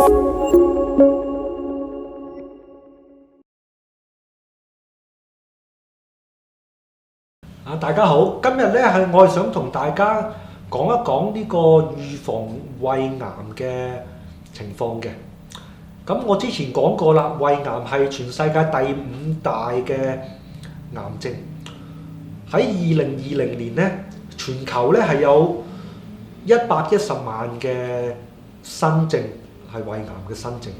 大家好，今日咧我係想同大家講一講呢個預防胃癌嘅情況嘅。咁我之前講過啦，胃癌係全世界第5大嘅癌症。喺2020年咧，全球咧係有110萬嘅新症係胃癌嘅新症。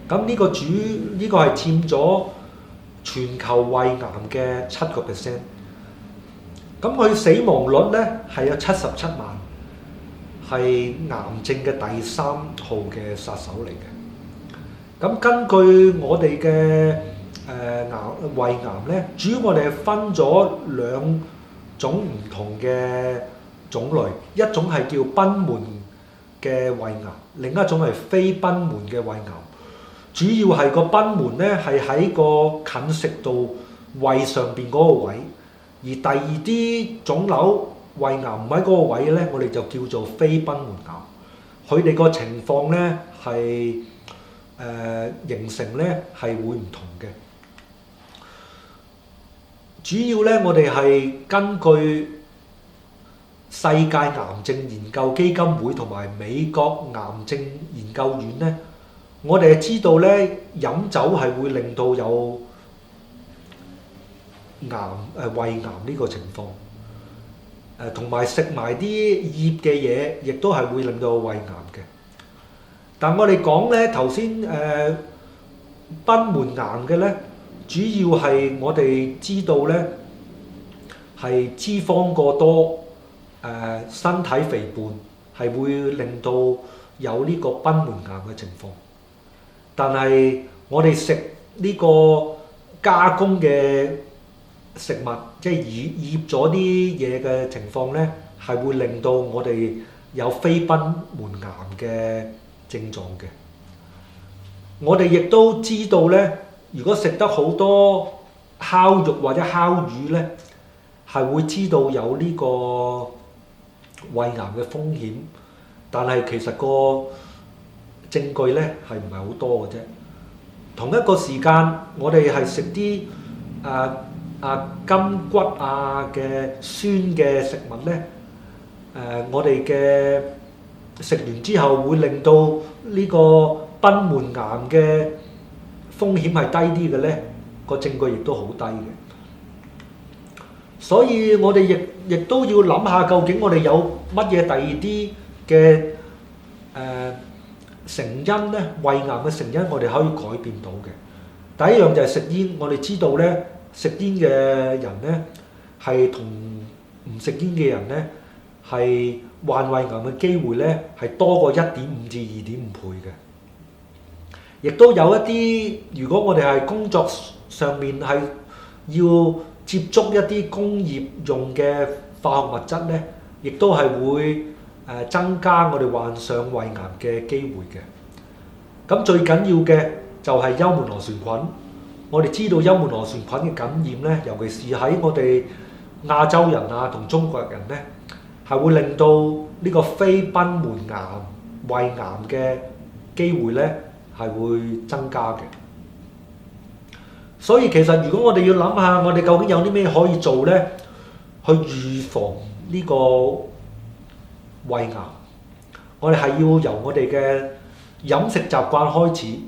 咁呢個係佔咗全球胃癌嘅7%。咁佢死亡率咧係有77萬，係癌症嘅第3號嘅殺手嚟嘅。咁根據我哋嘅胃癌咧，主要我哋係分咗2種唔同嘅種類，一種係叫賁門嘅胃癌，另一種係非賁門嘅胃癌。主要係個賁門咧係喺個近食道胃上邊嗰個位。而第二啲腫瘤胃癌唔喺嗰個位咧，我哋就叫做非賁門癌。佢哋個情況咧係形成咧係會唔同嘅。主要咧我哋係根據世界癌症研究基金會同埋美國癌症研究院咧，我哋係知道咧飲酒係會令到有胃癌呢個情況，同埋食埋啲醃嘅嘢，亦都係會令到胃癌嘅。但我哋講咧頭先賁門癌嘅咧，主要係我哋知道咧係脂肪過多，身體肥胖係會令到有呢個賁門癌嘅情況。但係我哋食呢個加工嘅食物，即係醃咗啲嘢嘅情況咧，係會令到我哋有非賁門癌嘅症狀嘅。我哋亦都知道咧，如果食得好多烤肉或者烤魚咧，係會知道有呢個胃癌嘅風險。但係其實個證據咧係唔係好多嘅啫。同一個時間，我哋係食啲筋骨嘅酸嘅食物咧，我哋嘅食完之後會令到呢個賁門癌嘅風險係低啲嘅咧，個證據亦都好低嘅。所以我哋亦都要諗下，究竟我哋有乜嘢第二啲嘅成因咧？胃癌嘅成因我哋可以改變到嘅。第一樣就係食煙，我哋知道咧。食煙嘅人咧，係同唔食煙嘅人咧，係患胃癌嘅機會咧係多過1.5至2.5倍嘅。亦都有一啲，如果我哋係工作上面係要接觸一啲工業用嘅化學物質咧，亦都係會增加我哋患上胃癌嘅機會嘅。咁最緊要嘅就係幽門螺旋菌。我哋知道幽門螺旋菌嘅感染咧，尤其是喺我哋亞洲人同中國人咧，係會令到呢個非賁門癌、胃癌嘅機會咧係會增加嘅。所以其實如果我哋要諗下，我哋究竟有啲咩可以做咧，去預防呢個胃癌，我哋係要由我哋嘅飲食習慣開始。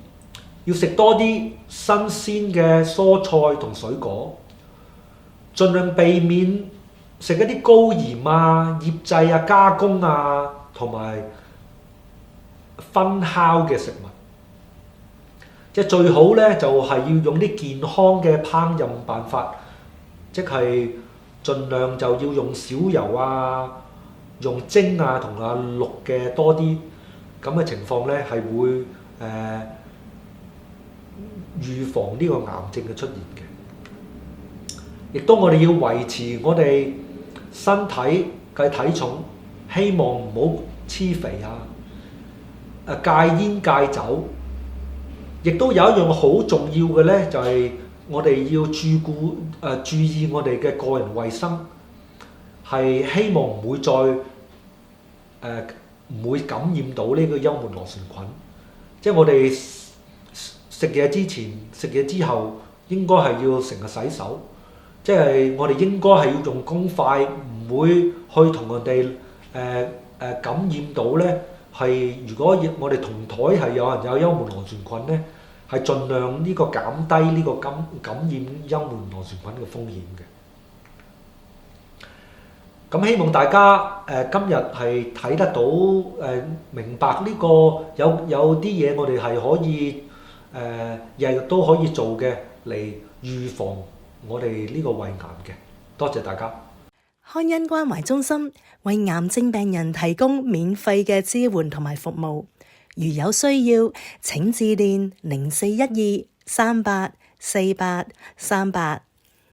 要食多啲新鮮嘅蔬菜同水果，盡量避免食一啲高鹽醃製加工同埋燻烤嘅食物。即係最好咧，就係要用啲健康嘅烹飪辦法，即係盡量就要用少油用蒸同淥嘅多啲。咁嘅情況咧係會預防呢個癌症嘅出現嘅。亦都我哋要維持我哋身體嘅體重，希望唔好黐肥戒煙戒酒。亦都有一樣好重要嘅咧，就係我哋要注意我哋嘅個人衞生，係希望唔會再唔會感染到呢個幽門螺旋菌。即係我哋食嘢之前、食嘢之後，應該係要成日洗手。即係我哋應該係要用公筷，唔會去同人哋感染到咧。係如果我哋同枱係有人有幽門螺旋菌咧，係盡量呢個減低呢個感染幽門螺旋菌嘅風險嘅。咁希望大家今日係睇得到明白呢個有啲嘢我哋係可以日日都可以做嘅嚟預防我哋呢個胃癌嘅。多謝大家。康恩關懷中心為癌症病人提供免費嘅支援同埋服務，如有需要請致電0412384838。